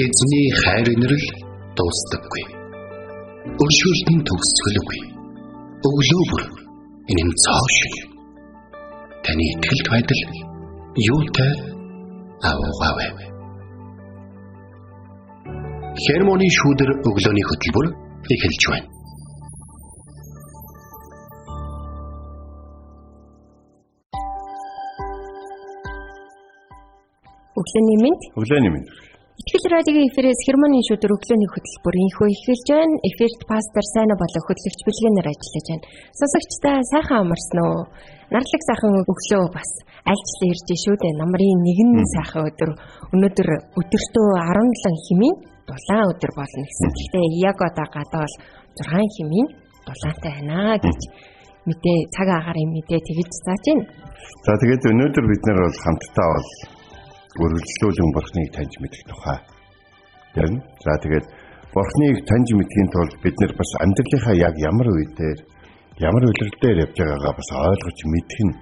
Эзний хайр инрэл дуустдаггүй. Өршөөлт нь төгсгөлгүй. Өглөө бүр энэ нь цааш. Таны итгэлт байдал юутай аваагаавэ. Хермоны шүүдэр өглөөний хөтөлбөр эхэлж байна. Өглөөний мэнд. Итгэл радиогийн эфирээс Хермоны шүүдэр өглөөний хөтөлбөр инхөө эхэлж байна. Эфирт пастор Сайна болон хөтлөгч Бэлгэнээр ажиллаж байна. Сонсогчдаа сайхан амарсан уу? Нарлаг сайхан өглөө бас альчлан ирж шүү дээ. Намрын нэгэн сайхан өдөр. Өнөөдөр өдөртөө 17 хэмээн дулаан өдөр болно гэсэн. Гэхдээ яг одоо гадаа бол 6 хэмээн дулаантай байна гэж мэдээ цаг агарын мэдээ тэгж зааж байна. За тэгээд өнөөдөр бид нар бол хамтдаа бол үргэлжлүүлэн Бурхныг таньж мэдэх тухай ярина. За тэгээд Бурхныг таньж мэдхийн тулд бид нар бас амьдралынхаа яг ямар үедээр ямар үйлрэлээр явж байгаагаа бас ойлгож мэдэх нь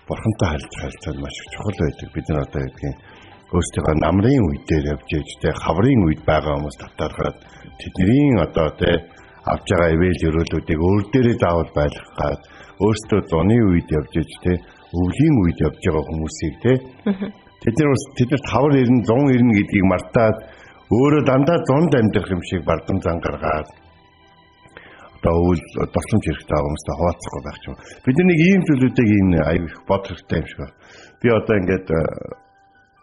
Бурхантай харилцаанд маш их чухал байдаг. Бид нар одоо гэдгийг өөрсдийнхөө намрын үедээр явж ээж тэ хаврын үед байгаа хүмүүс татаархаад тэдний одоо тэ авж байгаа ивэл өрөөлүүдийг өөр дээрээ заавал байлгахад өөрсдөө зуны үед явж ээж тэ өвлийн үед явж байгаа хүмүүсийг тэ тэднэрт хавар ирнэ 100 ирнэ гэдгийг мартаад өөрөө дандаа 100 амьдрах юм шиг бардам зан гаргаад одоо үйл тосломж хэрэгтэй хүмүүстэй хуваацахгүй байх юм. Бидний нэг ийм зүйлүүдийг энэ аюу их бод хэрэгтэй юм шиг байна. Би одоо ингээд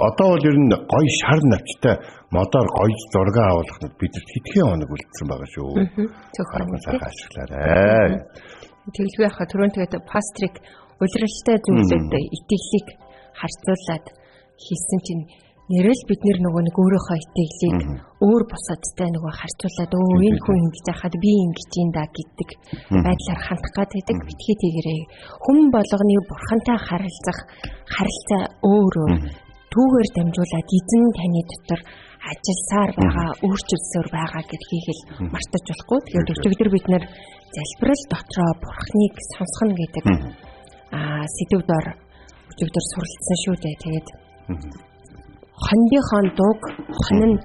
одоо бол ер нь гоё шар навчтай модоор гоё зураг авуулахад бидэрт хэдхэн хоног үлдсэн байгаа шүү. Зөвхөн сайхан ашиглаарай. Тэгэлгүй яхаа түрүүн тэгээд пастрик улиралтай зүйлүүдэд итгэлийг харьцуулаад хийсэн чинь нэрэл бид нөгөө нэг өөрийнхөө итгэлийг өөр бусадтай нөгөө харьцуулаад энэ хүн ингэж яхад би ингэж юм да гэдэг байдлаар хандах гэдэг битгий тэгэрэй. Хүн болгоны Бурхантай харилцаа өөр түүгээр дамжуулаад эзэн таны дотор ажилласаар байгаа, өөрчлөлсөөр байгаа гэдгийг л мартаж болохгүй. Тэгээд өчигдөр бид нэр залбирал дотроо Бурхныг сонсгоно гэдэг сэдвээр өчигдөр суралцсан шүү дээ. Тэгээд хондынхон дууг хонь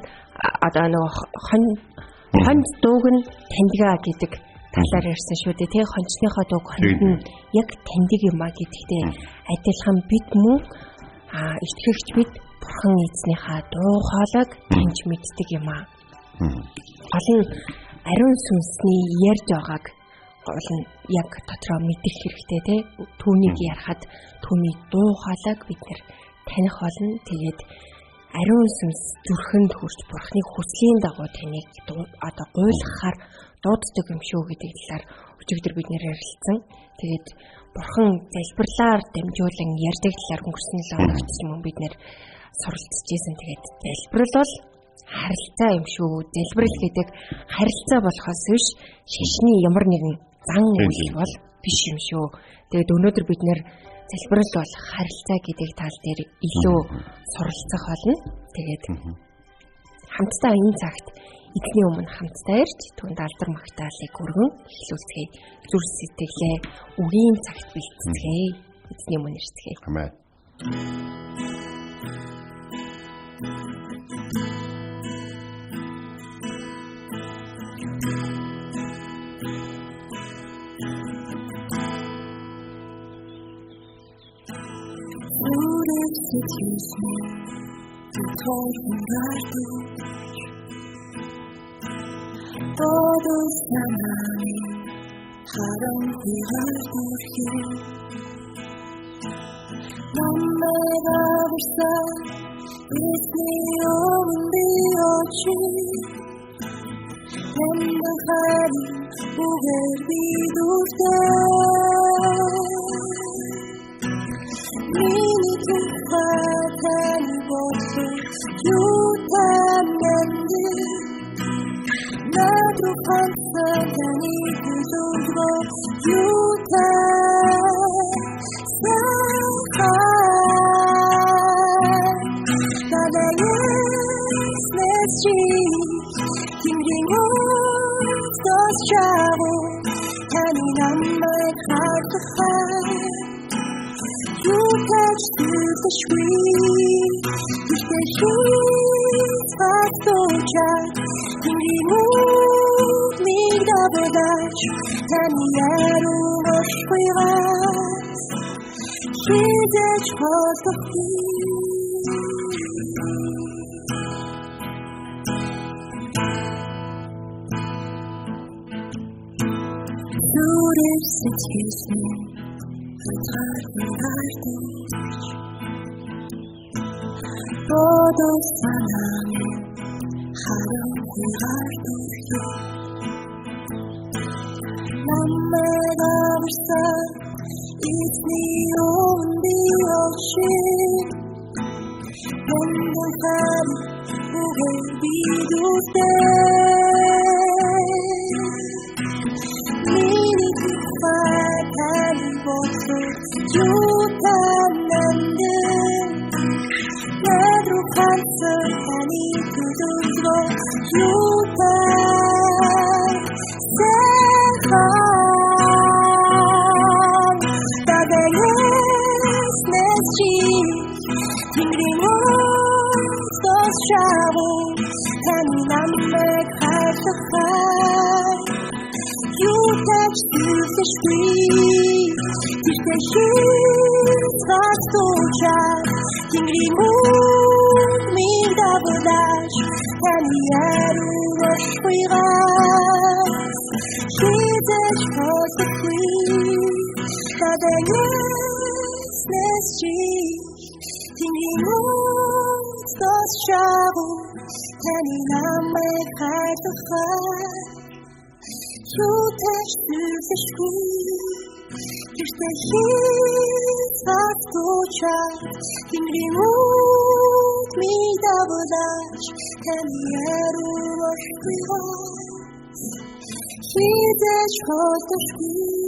одоо нөгөө хонд дууг нь таньдгаа гэдэг талаар ярьсан шүү дээ. Тэгээ хонцныхоо дууг хонд нь яг таньдаг юм а гэдэгтэй адилхан бид мөн итгэгч бид Бурхан эзнийхээ дуу хоолойг таньж мэддэг юм а. Гол нь ариун сүнсний ярьж байгааг гол нь яг дотроо мэдэх хэрэгтэй те. Түүнийг ярахад түүний дуу хоолойг бид нэр таних болно. Тэгээд ариун сүнс зүрхэнд хүрч Бурханы хүслийн дагуу таныг одоо гуйлгахаар дууддаг юм шүү гэдэг талаар өчигдөр бид нэр ярилцсан. Тэгээд Бурхан залбирлаар дамжуулан ярьдаг талаар өнгөрсөн л оногдсон юм бид нэр суралцж ийсэн. Тэгээд залбирал бол харилцаа юм шүү. Залбирал гэдэг харилцаа болохоос биш шашны ямар нэгэн зан үйл бол биш юм шүү. Тэгээд өнөөдөр бид нэр залбирал бол харилцаа гэдэг тал дээр илүү суралцах болно. Тэгээд хамтдаа энэ цагт эзний өмнө хамтдаа ирж түүнд алдар магтаалыг өргөн эхлүүлцгээе. Зүр сэтгэлээ үгийн цагт бэлтцгээе. Эзний өмнө ирцгээе. Амен. Todos sanami harang hiragurhi Namera bursa ismiyo undiyochi Hembahari ugerbi durte Mini tufatani bosu yutamende Nadru pansa tani kuzudro yuta saha Tada yesnesci kimringo dos chavo Tani namai khartaha You touch through the street With the heat 파도자 등이 묻니다 다니야로 멋있고요 이제 저속히 노래 스치겠어 Todo saname haram hirarduyo Namega varsa izliyorum bir ocean Benden fari uge bidute Mini tiffatali botso yutanandın Pedro cansa ani tudo luta sevan da vez neste tingrimos dos chavos caminhando casa you touch the street you touch was tocha tingrimos me da verdade caminhando as ruas Jesus was the free da vez neste tingrimos dos chavos caminhando casa You touch the street, you stay here, fast to try. Can remove me double dash, can you wash me off? He touch the street.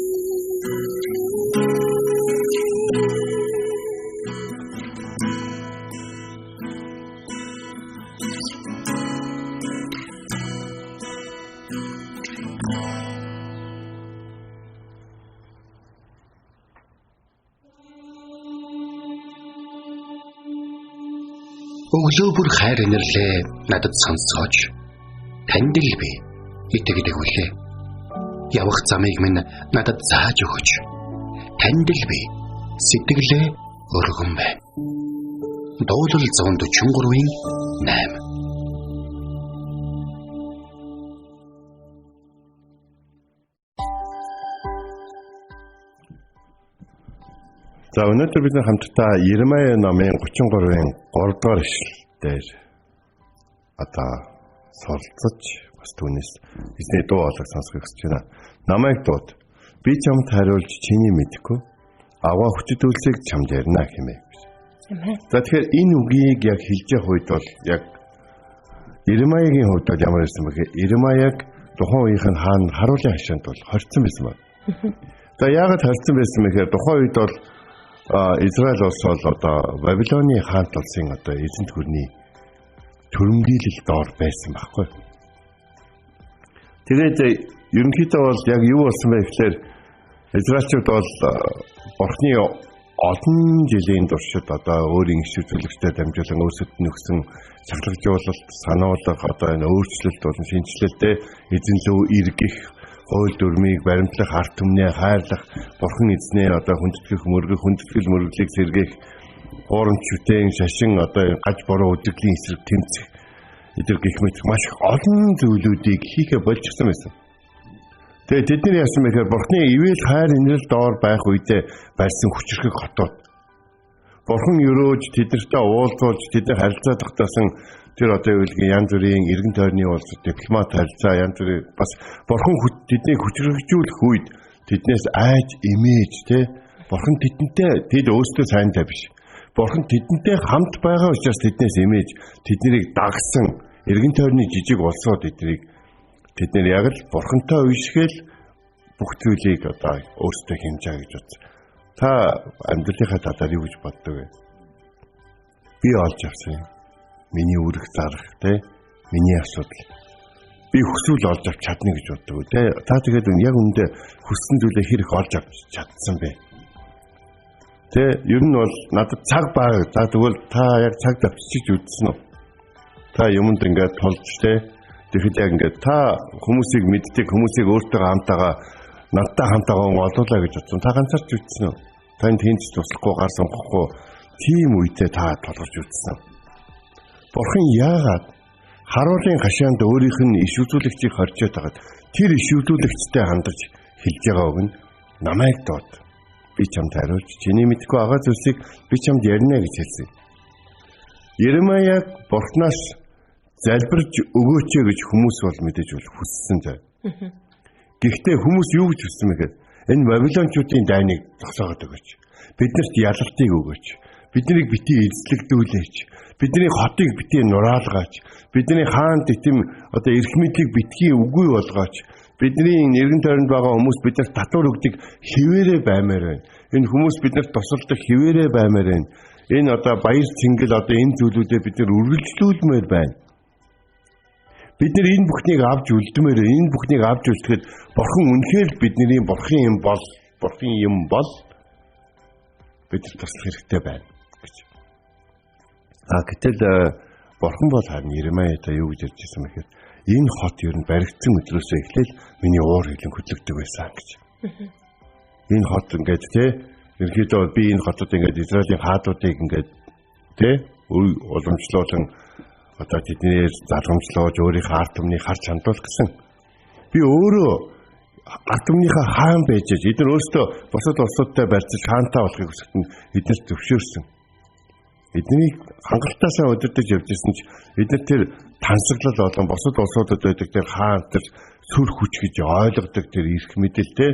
Өглөө бүр хайр инэрлээ надад сонсгооч танд л би итгэдэг үлээ. Явах замыг минь надад зааж өгөөч. Танд л би сэтгэлээ өргөн байна. Дуулал 143-ийн 8. За өнөөдөр бид хамтдаа Иремая номын 33-ын 3-р ишлэлээр одоо суралцаж бас түүнээс эзний дуу хоолойг сонсох гэж байна. Намайг дууд. Би чамд хариулж чиний мэдгүй аваа хүчтүүлсийг чамд ярина хэмээн. За тэгэхээр энэ үгийг яг хэлж явах үед бол яг Иремаягийн хувьд бол ямар байсан бэ гэхээр Иремаяг тухайн үеийн хаан харуулын хашаанд бол хорцсон байсан байна. За яагаад хорцсон байсан бэ гэхээр тухайн үед бол Израиль улс бол одоо Бабилоны хаант улсын одоо эзэнт гүрний төрөмгийлэл доор байсан байхгүй. Тэгээд ерөнхийдөө бол яг юу болсон бэ гэхээр Израильчууд бол Бурхны олон жилийн туршид одоо өөрийн иш үзүүлэгчтэй дамжуулан өөрсдөд нөхсөн шалгажуулалт, сануулга одоо энэ өөрчлөлт болон шинжилэлтэй эзэн лөө эргэх хууль дүрмийг баримтлах, ард түмнээ хайрлах, бурхан эзнээ одоо хүндэтгэх, мөргөх, хүндэтгэл мөрөглийг сэргээх, хуурамч шүтэн, шашин одоо гаж буруу үдирдлийн эсрэг тэмцэх, эдгээр гэх мэт маш олон зүйлүүдийг хийхэ болчихсон байсан. Тэгээд тэд нар яасан бэ гэхээр бурхны ивэл хайр инрэл доор байх үедээ барьсан хүчрхэг хотууд. Бурхан өрөөж тэднэртэй уулзуулж тэдний харилцаа тогтоосон тэр одоо юу гэдгийг янз бүрийн эргэн тойрны уулзалт, дипломат харилцаа янз бүрийн бас бурхан тэднийг хүчрхэгжүүлэх үед тэднээс айж имэж те бурхан тэд өөрсдөө сайнтай биш. Бурхан тэдэнтэй хамт байгаа учраас тэднээс имэж тэднийг дагсан эргэн тойрны жижиг улсууд тэд нэр яг л бурхантай уйшгээл бүх зүйлийг одоо өөрсдөө хэмжээ гэж үзсэн. Та амьдралынхаа талаар юу гэж боддог вэ? Би олж авсан юм. Миний үрэх зарах те миний асуудал. Би хүсвэл олж авч чадна гэж боддог те. Та тэгээд яг үүндээ хүссэн зүйлээ хэрэг олж авч чадсан бэ? Тэ ер нь бол надад цаг бага. За тэгвэл та яг цаг давчиж үзсэн үү? Та юмд ингээд тулж те. Тэгэхэд яг ингээд та хүмүүсийг мэддэг, хүмүүсийг өөртөө хамтаага надтай хамтаага олоолаа гэж бодсон. Та ганцаарч үтсэн үү? Танд хинч туслахгүй гар сонгохгүй тийм үедээ та толгорч үтсэн. Бурхан яагаад харуулын хашаанд өөрийнх нь иш үзүүлэгчийг хорчоод тагаад тэр иш үзүүлэгчтэй хандаж хэлж байгаа үг нь намайг доод. Би чамд хариулж чиний мэдгүй байгаа зүйлсийг би чамд ярина гэж хэлсэн. Иремаяг Бурханаас залбирч өгөөч гэж хүмүүс бол мэдээж бол хүссэн зав. Гэхдээ хүмүүс юу гэж хүссэн мэхээр энэ Вавилончуудын дайныг зогсоогоод өгөөч. Биднэрт ялалтыг өгөөч. Биднийг битгий эзлэгдүүлээч. Бидний хотыг битгий нураалгаач. Бидний хаан титэм одоо эрх мэдлийг битгий үгүй болгооч. Бидний нэргэн тойронд байгаа хүмүүс биднэрт татвар өгдөг хിവэрэ баймаар байна. Энэ хүмүүс биднэрт тусалдаг хിവэрэ баймаар байна. Энэ одоо баяр цэнгэл одоо энэ зүйлүүдээ бид нар үргэлжлүүлмээр байна. Бид нар энэ бүхнийг авч үлдмээр, энэ бүхнийг авч үлдэхэд Бурхан үнэхээр бидний Бурхан юм бол бид туслах хэрэгтэй байна гэж. Гэтэл Бурхан бол харин Иремаятай юу гэж ярьж байсан мэхээр энэ хот ер нь баригдсан өдрөөсөө эхлээл миний уур хилэн хөдлөгдөг байсан гэж. Энэ хот ингээд ерөнхийдөө би энэ хотод ингээд Израилийн хаадуудыг ингээд уламжлуулан одоо тэднээс залгамжлуулж өөрийнхөө ард түмнийг харж хандуулах гэсэн. Би өөрөө ард түмнийхээ хаан байж эдгээр өөрсдөө бусад улсуудтай барьцаж хаантай болохыг хүсэхэд эдгээр зөвшөөрсөн. Эднийг хангалттай удирдах явжсэн ч эдгээр тэр тансаглал болон бусад улсуудад байдаг тэр хаан тэр сүр хүч гэж ойлгодог тэр эрх мэдэлтэй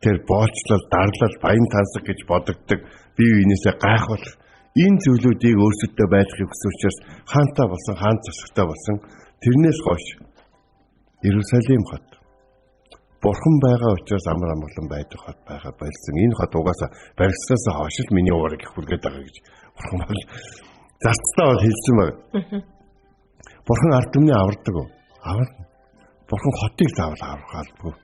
тэр боолчлол, дарлал, баян тансаг гэж бодогддог бие биенээсээ гайхуулах энэ зүйлүүдийг өөрсөдөө байлгахыг хүссэн учраас хаантай болсон, хаан засагтай болсон тэрнээс хойш Иерусалим хот Бурхан байгаа учраас амар амгалан байдаг хот байгаа болсон. Энэ хот угаасаа баригдсанаас хойш л миний уурыг их хүргээд байгаа гэж Бурхан бол зарцтай бол хэлсэн байна. Бурхан ард түмний авардаг уу? Аварна. Бурхан хотыг заавал аврах албагүй.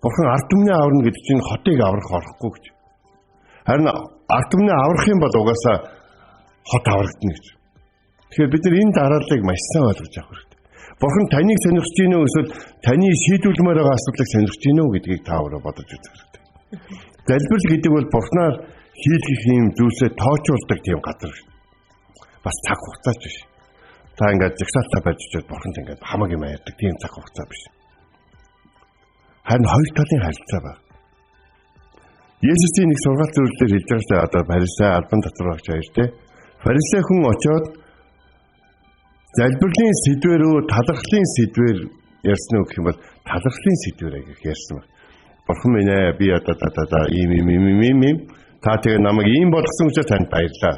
Бурхан ард түмний аварна гэдэг чинь хотыг аврах орохгүй гэж. Харин ард түмний аврах юм бол угаасаа хот аврагдана гэж. Тэгэхээр бид нар энэ дарааллыг маш сайн ойлгож авах хэрэгтэй. Бурхан таныг сонирхож гинөө эсвэл таны шийдвэрлэмээр байгаа асуудлыг сонирхож гинөө гэдгийг та өөрөө бодож үзэх хэрэгтэй. Залбирал гэдэг бол Бурханаар хийлгэх юм зүйлсээ тоочулдаг тийм газар шүү. Бас цаг хугацаач биш. Та ингээд жагсаалтаа байж чад Бурханд ингээд хамаг юм ярьдаг тийм цаг хугацаа биш. Харин хоёр талын харилцаа байна. Есүсийн нэг сургаал зөвлөлөөр хэлж байгаа одоо фарисей албан татвар багч хоёр те. Фарисей хүн очоод залбирлын сэдвэр үү, талархлын сэдвэр ярьсан уу гэх юм бол талархлын сэдвэр аяг ярьсан байна. Бурхан минь ээ би одоо ийм та тэгээ намайг ийм болгосон учраас танд баярлалаа.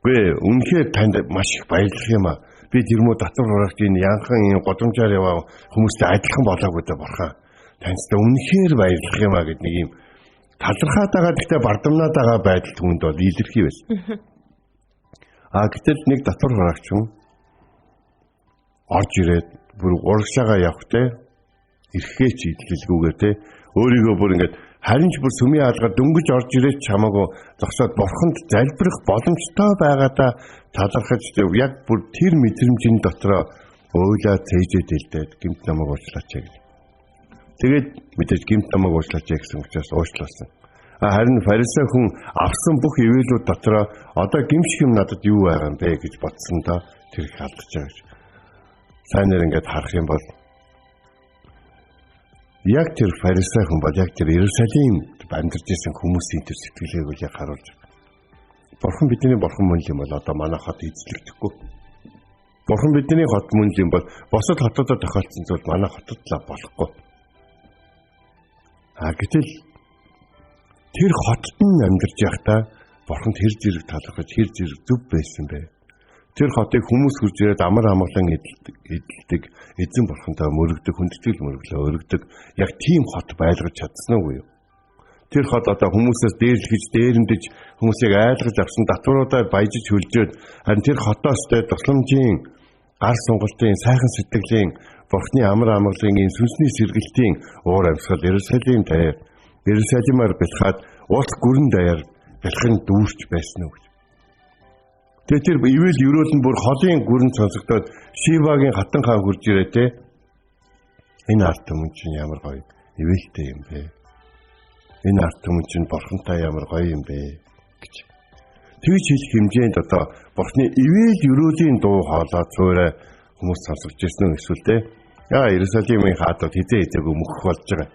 Үгүй үнэхээр танд маш их баярлах юм аа. Би тэрмүү татвар барагчийн янхан ийм годомжаар яваа хүмүүстэй адилхан болоогүй дээ Бурхан. Таньтай үнэхээр баярлах юм аа гэд нэг ийм талархаад байгаа гэхдээ бардамнаад байгаа байдал түүнд бол илэрхий байсан. Гэтэл нэг татвар барагч хүн орж ирээд бүр урагшаага явахтай ирэхээ ч идэлгүйгээр те өөрийгөө бүр ингээд харин ч бүр сүмийн хаалгаар дөнгөж орж ирээд чамаагүй зогсоод Бурханд залбирах боломжтой байгаадаа талархаж яг бүр тэр мэдрэмжийн дотроо ойлаа цээжэд хэлдээд гэмт намайг уучлаач гэж. Тэгээд мэдээж гэмт намайг уучлаач гэсэн учраас уучлуулсан. Харин фарисей хүн авсан бүх ивэлүүд дотроо одоо гэмших юм надад юу байгаа юм бэ гэж бодсон доо тэр их алдаж байгаа гэж. Сайнэр ингээд харах юм бол яг тэр фарисей хүн бол яг тэр Иерусалимд амьдарч байсан хүмүүсийн тэр сэтгэлгээг үл яг харуулж байна. Бурхан бидний бурхан мөн юм бол одоо манай хот эзлэгдэхгүй. Бурхан бидний хот мөн юм бол босод хотуудад тохиолдсон зүйл манай хотод л болохгүй. Гэтэл тэр хотод нь амьдарч байхдаа Бурхан тэр зэрэг талархаж тэр зэрэг зөв байсан бэ. Тэр хотыг хүмүүс хурж ирээд амар амгалан эдэлдэг эзэн Бурхантай мөрөгдөг, хүндэтгэл мөрөглөө өргөдөг яг тийм хот байлгаж чадсан уу юу? Тэр хот одоо хүмүүсээс дээрлэж, дээрэмдэж хүмүүсийг айлгаж авсан татваруудаар баяжиж хөлжөөд харин тэр хотоос тусламжийн гар сунгалтын сайхан сэтгэлийн Бурханы амар амгалан сүнсний сэргэлтийн уур амьсгал Иерусалимаар бэлхаад уулт гүрэн даяар бэлхэн дүүрч байсан уу гэж. Тэгээ тэр ивэл ерөөл нь бүр холын гүрэн сонсогдоод Шивагийн хатан хаан хурж ирээ те. Энэ арт түмэн чинь ямар гоё ивэлтэй юм бэ? Энэ арт түмэн чинь бурхантай ямар гоё юм бэ гэж. Тэгж хэлэх хэмжээнд одоо бурхны ивэл ерөөлийн дуу хоолой цөөрэ хүмүүс сонсогдож ирсэн үү эсвэл те. Яа Иерусалимын хаадууд хизээ мөхөх болж байгаа.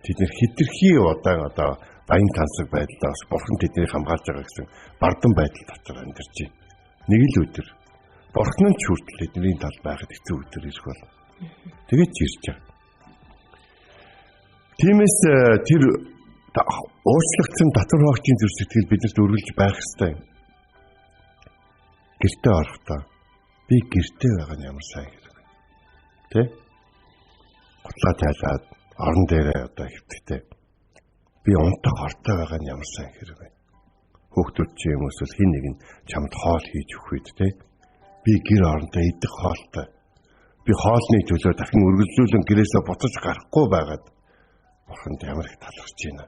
Тэд нэр хитрхи удаан одоо баян тансаг байдлаас бурхан тэднийг хамгаалж байгаа гэсэн бардам байдал дотор амьдарч байна. Нэг л өдөр бурхан нь ч хүртэл эдний тал байхад хэцүү өдөр ирэх болно. Тэгээд ирж байгаа. Тиймээс тэр уучлагдсан татвар хаагчийн зүрх сэтгэл биднэрт өргөлж байх ёстой. Гэртээ орохдоо би гэртээ байгаа нь ямар сайн хэрэг вэ? Тэ? Готлаа тайлаад орон дээрээ одоо хэвтэгтэй. Би унтах ортой байгаа нь ямар сайн хэрэг вэ? Хүүхдүүд чи юм эсвэл хин нэг нь чамд хоол хийж өгөх үед те. Би гэр орондоо идэх хоолтой. Би хоолны төлөө дахин үргэлжлүүлэн гэрээсээ буцаж гарахгүй байгаад бурханд ямар их талархаж байна.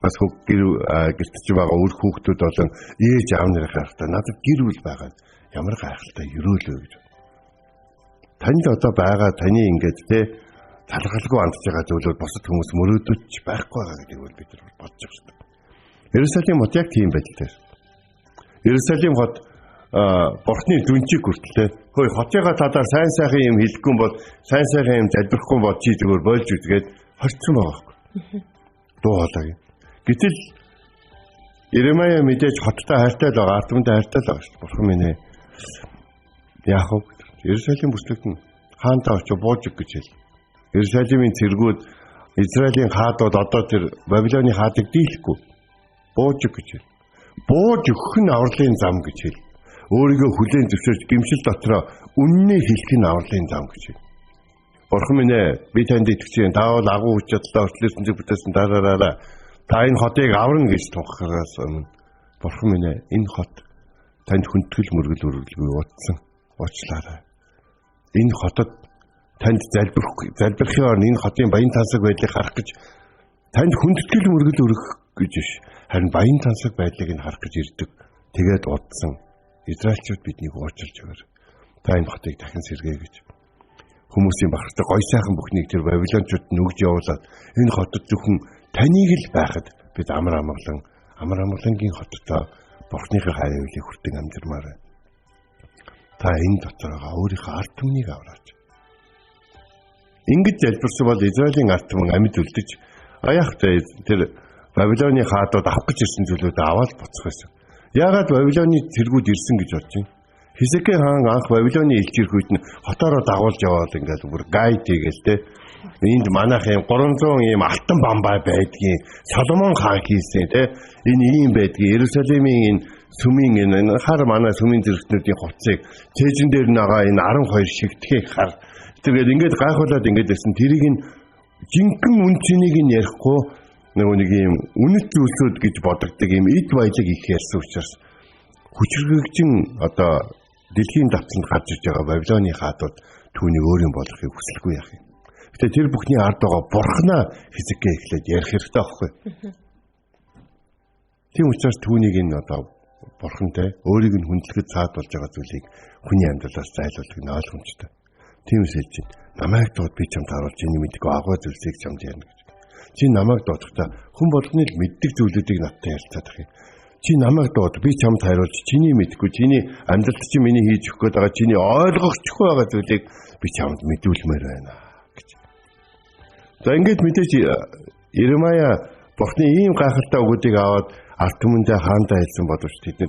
Бас гэрт чи байгаа үр хүүхдүүд болон ээж аав нарын харахтаа надад гэр бүл байгаа ямар гайхалтай өрөөлөө гэж. Танд одоо байгаа таны ингээд те талгалгүй андж байгаа зүйлүүд бусад хүмүүс мөрөөдөж байхгүй байгаа гэдэг нь бид нар бодож байгаа шүү дээ. Иерусалим хот яг тийм байдалтай. Иерусалим хот бурхны дүнчиг хүртэл хөөе хотыгаа талаар сайн сайхан юм хэлэхгүй бол сайн сайхан юм залбирахгүй бол чи зүгээр болж үтгээд хорцсон байгаа байхгүй. Дуу хоолой. Гэтэл Иремая мэдээж хоттой хайртай л байгаа, ард түмэнтэй хайртай л байгаа шүү дээ. Бурхан минь ээ. Яах вэ? Иерусалим бүслэгтэн хаантаа очиж бууж өг гэж хэл. Иерусалимын цэргүүд Израилийн хаадууд одоо тэр Бабилоны хаадыг дийлэхгүй бууж өг гэж хэл. Бууж өгөх нь авралын зам гэж хэл. Өөрийгөө хүлээн зөвшөөрч гимшил дотроо үннээ хэлэх нь авралын зам гэж хэл. Бурхан минь ээ, би танд итгэж байна. Таавал агуу хүч чадлаа өрчлөөсөн зүг бүтээсэн дараараа та энэ хотыг аврна гэж тунхагаас өмнө бурхан минь ээ, энэ хот танд хүндэтгэл мөргөл өргөлгүй утсан. Уучлаарай. Энэ хотод танд залбирхын орн энэ хотын баян тансаг байдлыг харах гэж танд хүндэтгэл мөргөл өргөх гэж биш. Харин баян тансаг байдлыг нь харах гэж ирдэг. Тэгээд удсан Израильчууд биднийг уучлж өгөр. Та энэ хотыг дахин сэргээ гэж. Хүмүүсийн бахархдаг гой сайхан бүхнийг тэр Бабилончууд нүгж явуулаад энэ хотод зөвхөн таныг л байхад бид амар амгалангийн хоттой бурхныхаа хайр үйлийг хүртэн амьдмаар байна. Та энэ дотороо өөрийнхөө ард түмнийг авраач. Ингэж залбирсан бол Израилийн ард түмэн амьд үлдэж аяах тэр Бабилоны хаадууд авах гэж ирсэн зүйлүүд аваад буцах байсан. Яагаад Бабилоны цэргүүд ирсэн гэж бодож байна? Хизекийн хаан анх Бабилоны элч ирэх үед нь хотоороо дагуулж яваад ингээд бүр гайд хийгээл те. Энд манайх юм 300 ийм алтан бамбай байдгийн Соломон хаан хийсэн те. Энэ ийм байдгийн Иерусалимийн энэ сүмийн энэ хар манай сүмийн зэрэгтнүүдийн хувцсыг цээжин дээр байгаа энэ 12 шигтгэх хар. Тэгээд ингээд гайхуулаад ингээд байсан. Тэрийг нь жинхэнэ үнцнийг нь ярихгүй нэг ийм үнэт зүйлсүүд гэж бодогддог ийм эд баялаг их ярьсан учраас хүчрэгжин одоо дэлхийн давталд гарч иж байгаа Бабилоны хаадууд түүнийг өөрийн болгохыг хүсэлгүй яах юм. Гэтэ тэр бүхний ард байгаа бурхнаа Хизекия эхлээд ярих хэрэгтэй байхгүй. Тийм учраас түүнийг энэ одоо бурхантай өөрийг нь хүндлэхэд цаад болж байгаа зүйлийг хүний амьдралаас зайлуулдаг нь ойлгомжтой. Тиймээс хэлж байна. Намайг дууд би чамд харуулж чиний мэдгүй агуу зүйлсийг чамд ярина гэж. Чи намайг дуудахтаа хүн болгоны л мэддэг зүйлүүдийг надтай ярилцах юм. Чи намайг дууд би чамд хариулж чиний мэдгүй чиний амьдралд чи миний хийж өгөх гээд байгаа чиний ойлгохгүй байгаа зүйлийг би чамд мэдүүлмээр байна гэж. За ингэж мэдээж Иремая бурхны ийм гайхалтай үгүүдийг аваад ард түмэндээ хаандаа хэлсэн бодвч тэд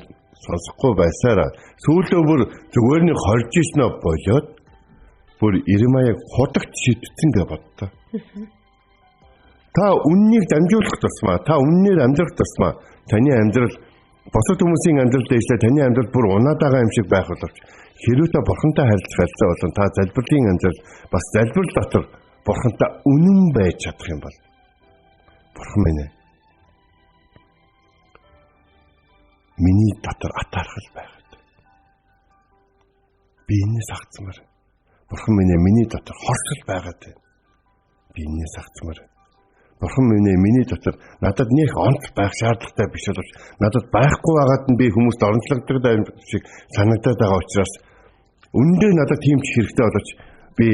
сонсохгүй байсараа сүүлдээ бүр зүгээр нэг хорж ирснөө болоод бүр Иремаяг худагт шийдсэн гэж боддоо. Та үннийг дамжуулах тусмаа, та үннээр амьдрах тусмаа таны амьдрал бусад хүмүүсийн амьдрал дэвшлээ таны амьдрал бүр унаад байгаа юм шиг байх боловч хэрвээ та бурхантай харилцах харилцаа болон та залбирлын амьдрал бас залбирал дотор бурхантай үнэн байж чадах юм бол бурхан минь ээ миний дотор атаархал байгаад би энэс агцмаар бурхан минь ээ миний дотор хорсол байгаад би энэс агцмаар Бурхан миний дотор надад нэг онц байх шаардлагатай биш боловч надад байхгүй байгаад нь би хүмүүст оронцлогддог шиг санагдаад байгаа учраас үндэ надад тийм ч хэрэгтэй боловч би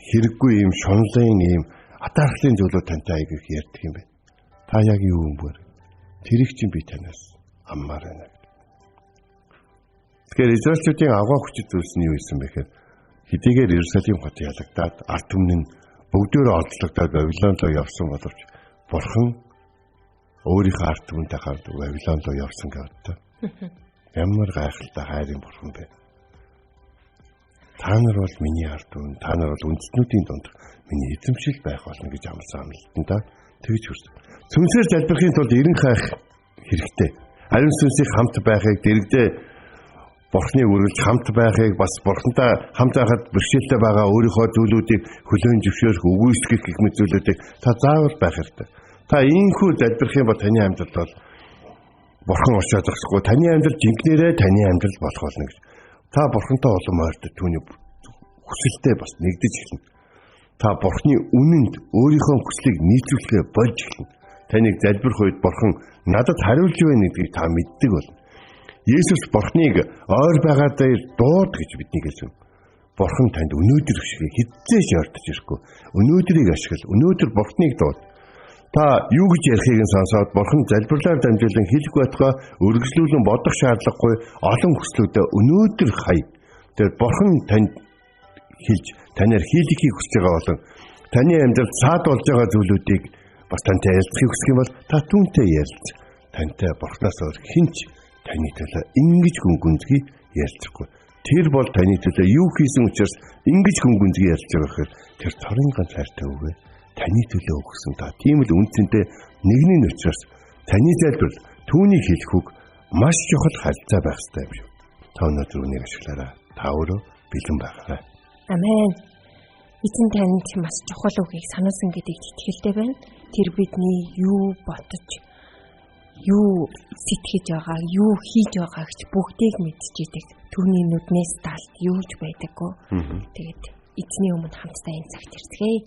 хэрэггүй юм шунлын юм атаархлын зүйлүүд тантай аяг их ярьдаг юм байна. Та яг юу юм бэ? Тэрийг чинь би танаас аммаар байна. Тэгэхээр Израильчүүдийн агуу хүчит зүйлс нь юу байсан бэ гэхээр хэдийгээр Иерусалим хот ялагдаад ард түмэн нь бүгдөө онцлогдоод Вавилон руу явсан боловч Бурхан өөрийнхөө ард түмэнтэй хамт Вавилон руу явсан гэдэг. Ямар гайхалтай хайрын Бурхан бэ? Та нар бол миний ард түмэн, та нар бол үндэстнүүдийн дунд миний эзэмшил байх болно гэж амласан амлалтанда тэгж хүрсэн. Сүнсээр залбирахын тулд эрен хайх хэрэгтэй. Ариун сүнсийг хамт байхыг дэрэгдээ Бурхныг үргэлж хамт байхыг бас Бурхантай хамт байхад бэрхшээлтэй байгаа өөрийнхөө зүйлүүдийг хүлээн зөвшөөрөх, үгүйсгэх гэх мэт зүйлүүдийг та заавал байх хэрэгтэй. Та ийхүү залбирах юм бол таны амьдралд бол Бурхан оршоод зогсохгүй, таны амьдрал жинхнээрээ таны амьдрал болох болно гэж. Та Бурхантай улам ойртож түүний хүсэлтэд бас нэгдэж эхэлнэ. Та Бурхны үнэнд өөрийнхөө хүслийг нийцүүлэхээ болж эхэлнэ. Таныг залбирх үед Бурхан надад хариулж байна гэдгийг та мэддэг болно. Есүс Бурхныг ойр байгаа дээр дууд гэж биднийг хэлсэн. Бурхан танд өнөөдөр шиг хэзээ ч ойртож ирэхгүй. Өнөөдрийг ашигла. Өнөөдөр Бурхныг дууд. Та юу гэж ярихыг нь сонсоод Бурхан залбирлаар дамжуулан хэлэх байтугай өргөжлүүлэн бодох шаардлагагүй олон хүслүүдээ өнөөдөр хай. Тэр Бурхан танд хэлж танаар хийлгэхийг хүсэж байгаа болон таны амьдралд саад болж байгаа зүйлүүдийг бас тантай ярилцахыг хүсэх юм бол та түүнтэй ярилц. Тантай Бурханаас өөр хинч таны төлөө ингэж гүнгүнзгий ярьчихгүй. Тэр бол таны төлөө юу хийсэн учраас ингэж гүнгүнзгий ярьж байгаа гэхээр тэр цорын ганц хайртай үгэ таны төлөө өгсөн та. Тийм л үнцэнтэй нэгний учраас таны залбирал түүний хэлэх үг маш чухал харилцаа байх ёстой юм шүү. Та өнөөдөр үнийг ашиглаарай. Та өөрөө бэлэн байгаарай. Амен. Эзэн танд маш чухал үгийг сануулсан гэдэгт итгэлтэй байна. Тэр бидний юу бодож, юу сэтгэж байгаа, юу хийж байгаа гэж бүгдийг мэдчихэдэг. Түүний нүднээс талд юу ч байдаггүй. Тэгээд эзний өмнө хамтдаа энэ цагт ирцгээе.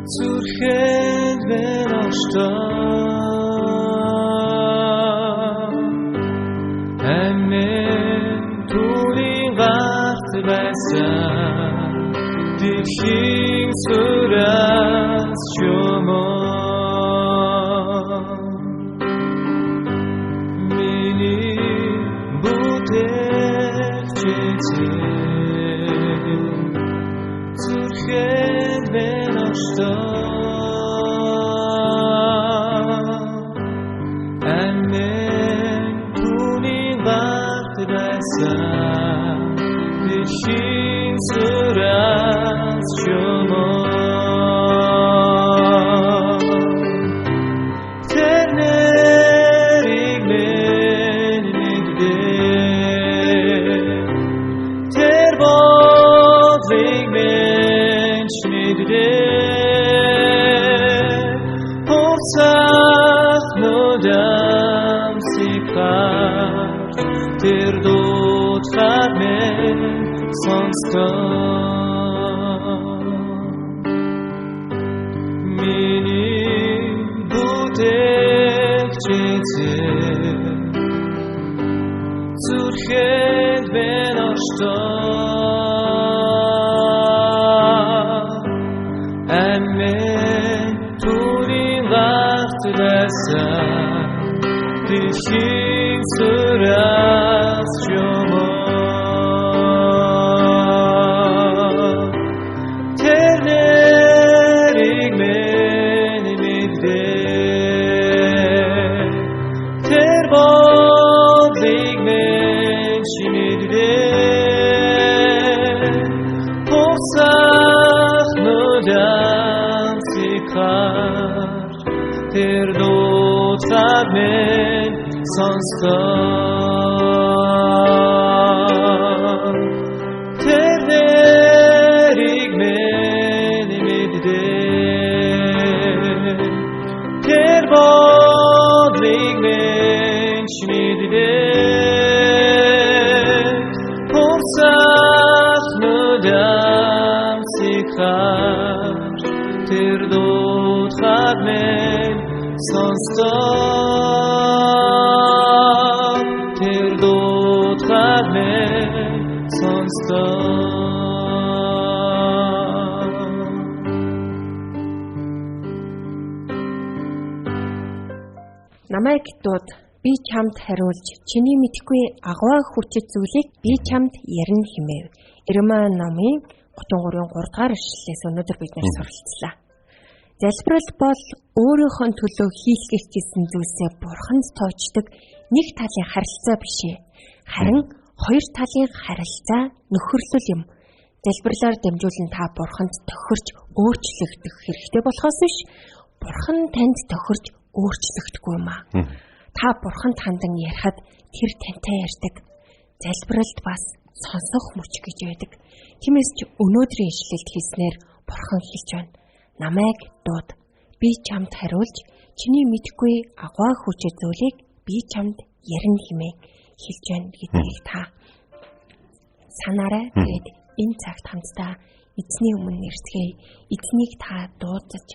Зүрхэд вэн оштоо Амен түүний гарт байсан Дэлхийн сүрээс чумоо Миний бүтээгч Зүрхэд вэн оштоо харж тэр дуудахад минь сонстоо тэр дуудахад минь сонстоо Намайг дууд би чамд хариулж чиний мэдхгүй агуу хүчит зүйлийг би чамд ярина хэмэв. Ирмаа номын 33-ийн 3 дугаар ишлэлээс өнөөдөр бид нэр суралцлаа. Залбирал бол өөрийнхөө төлөө хийх гэсэн зүйлсээ бурханд тоочдог нэг талын харилцаа биш ээ. Харин хоёр талын харилцаа нөхөрлөл юм. Залбирлаар дамжуулан та бурханд тохирч өөрчлөгдөх хэрэгтэй болохоос биш бурхан танд тохирч өөрчлөгдөхгүй юм аа. Та бурханд хандан ярихад тэр тантай ярьдаг. Залбиралд бас сонсох мөч гэж байдаг. Тиймээс ч өнөөдрийн ишлэлд хэлснээр бурхан хэлж байна. Намайг дууд. Би чамд хариулж чиний мэдхгүй агуу хүчит зүйлийг би чамд ярина хэмээн хэлж байна гэдгийг та санаарай. Тэгээд энэ цагт хамтдаа эзний өмнө нэрсгэе. Эзнийг та дуудаж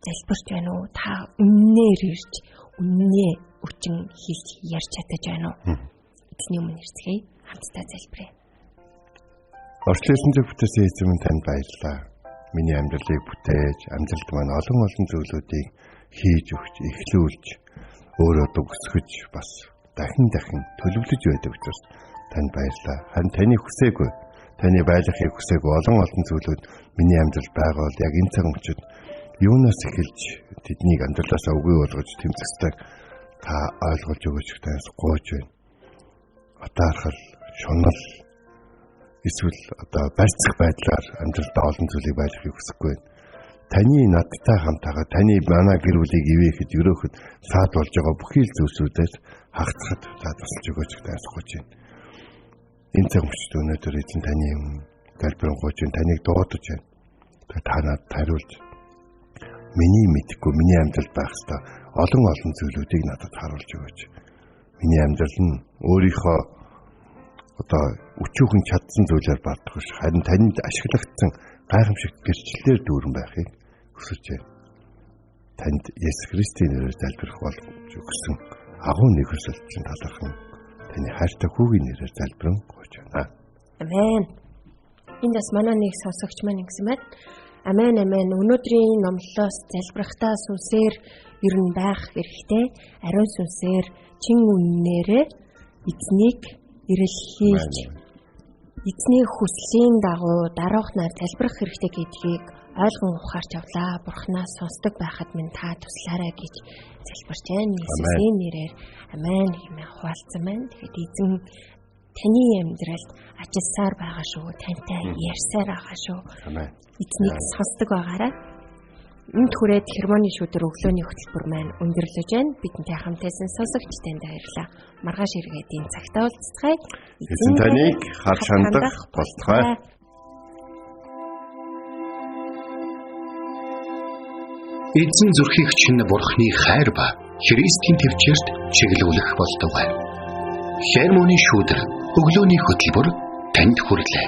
залбирч байна уу? Та өмнөөр ирж үннээ өчн хэлж ярьж чадаж байна уу? Эзний өмнө нэрсгэе. Хамтдаа залбирая. Орчлон зөв бүтээсэн эзэм танд баярлалаа. Миний амьдралыг бүтээж, амьдралд маань олон зүйлүүдийг хийж өгч, эхлүүлж, өөрөө дугсгэж бас дахин төлөвлөж байдаг учраас танд баярлалаа. Харин таны хүсээгүй, таны байлгахыг хүсээгүй олон зүйлүүд миний амьдралд байгаа бол яг энэ цаг мөчид юунаас эхэлж тэднийг амьдралаасаа үгүй болгож тэмцэхтэй та ойлгуулж өгөөч гэж гуйж байна. Атаархал, шунал эсвэл одоо барьцах байдлаар амьдралдаа олон зүйлийг байлгахыг хүсэхгүй байна. Таны надтай хамтаага таны манай гэр бүлийг ивэхэд өрөөхөд саад болж байгаа бүхий л зүйлсүүдээс хагацхад та тусалж өгөөч гэж асууж байна. Энэ цаг мөчид өнөөдөр эзэн таны залбирanгуйж таныг дуудаж байна. Та надад хариулж миний мэдхгүй миний амьдралд байх ёстой олон зүйлүүдийг надад харуулж өгөөч. Миний амьдрал нь өөрийнхөө одоо өчүүхэн чадсан зүйлээр бардах биш. Харин танд ашиглагдсан гайхамшигт гэрчлэлээр дүүрэн байхыг хүсэж байна. Танд Есүс Христийн нэрээр залбирах болж өгсөн агуу нэгүсэлтийн талархан таны хайртай хүүгийн нэрээр залбирэн гуйж байна. Амен. Энд бас манай нэг сонсогч маань ингэсэн байна. Амен. Өнөөдрийн номлолоос залбирахтаа сүнсээр ер нь байх хэрэгтэй. Ариун сүнсээр чин үннээрээ эзнийг ирэлхийлж эзний хүслийн дагуу дараахнаар залбирах хэрэгтэй гэдгийг ойлгон ухаарч авлаа. Бурханаас сонсдог байхад минь та туслаарай гэж залбирч байна. Иесусийн нэрээр амен хэмээн хуваалцсан байна. Тэгэхээр эзэн таны амьдралд ажилласаар байгаа шүү. Тантай ярьсаар байгаа шүү. Амен. Эзнийг сонсдог байгаарай. Энд хүрээд хермоны шүдэр өглөөний хөтөлбөр маань өндөрлөж байна. Бидэнтэй хамтайсан сонсогч танд баярлалаа. Маргааш эргээд энэ цагтаа уулзцгаая. Эзэн таныг харж хандах болтугай. Эзэн зүрхийг чинь Бурхны хайр ба Христийн төвчөрт чиглүүлэх болтугай. Хермоны шүдэр өглөөний хөтөлбөр танд хүрлээ.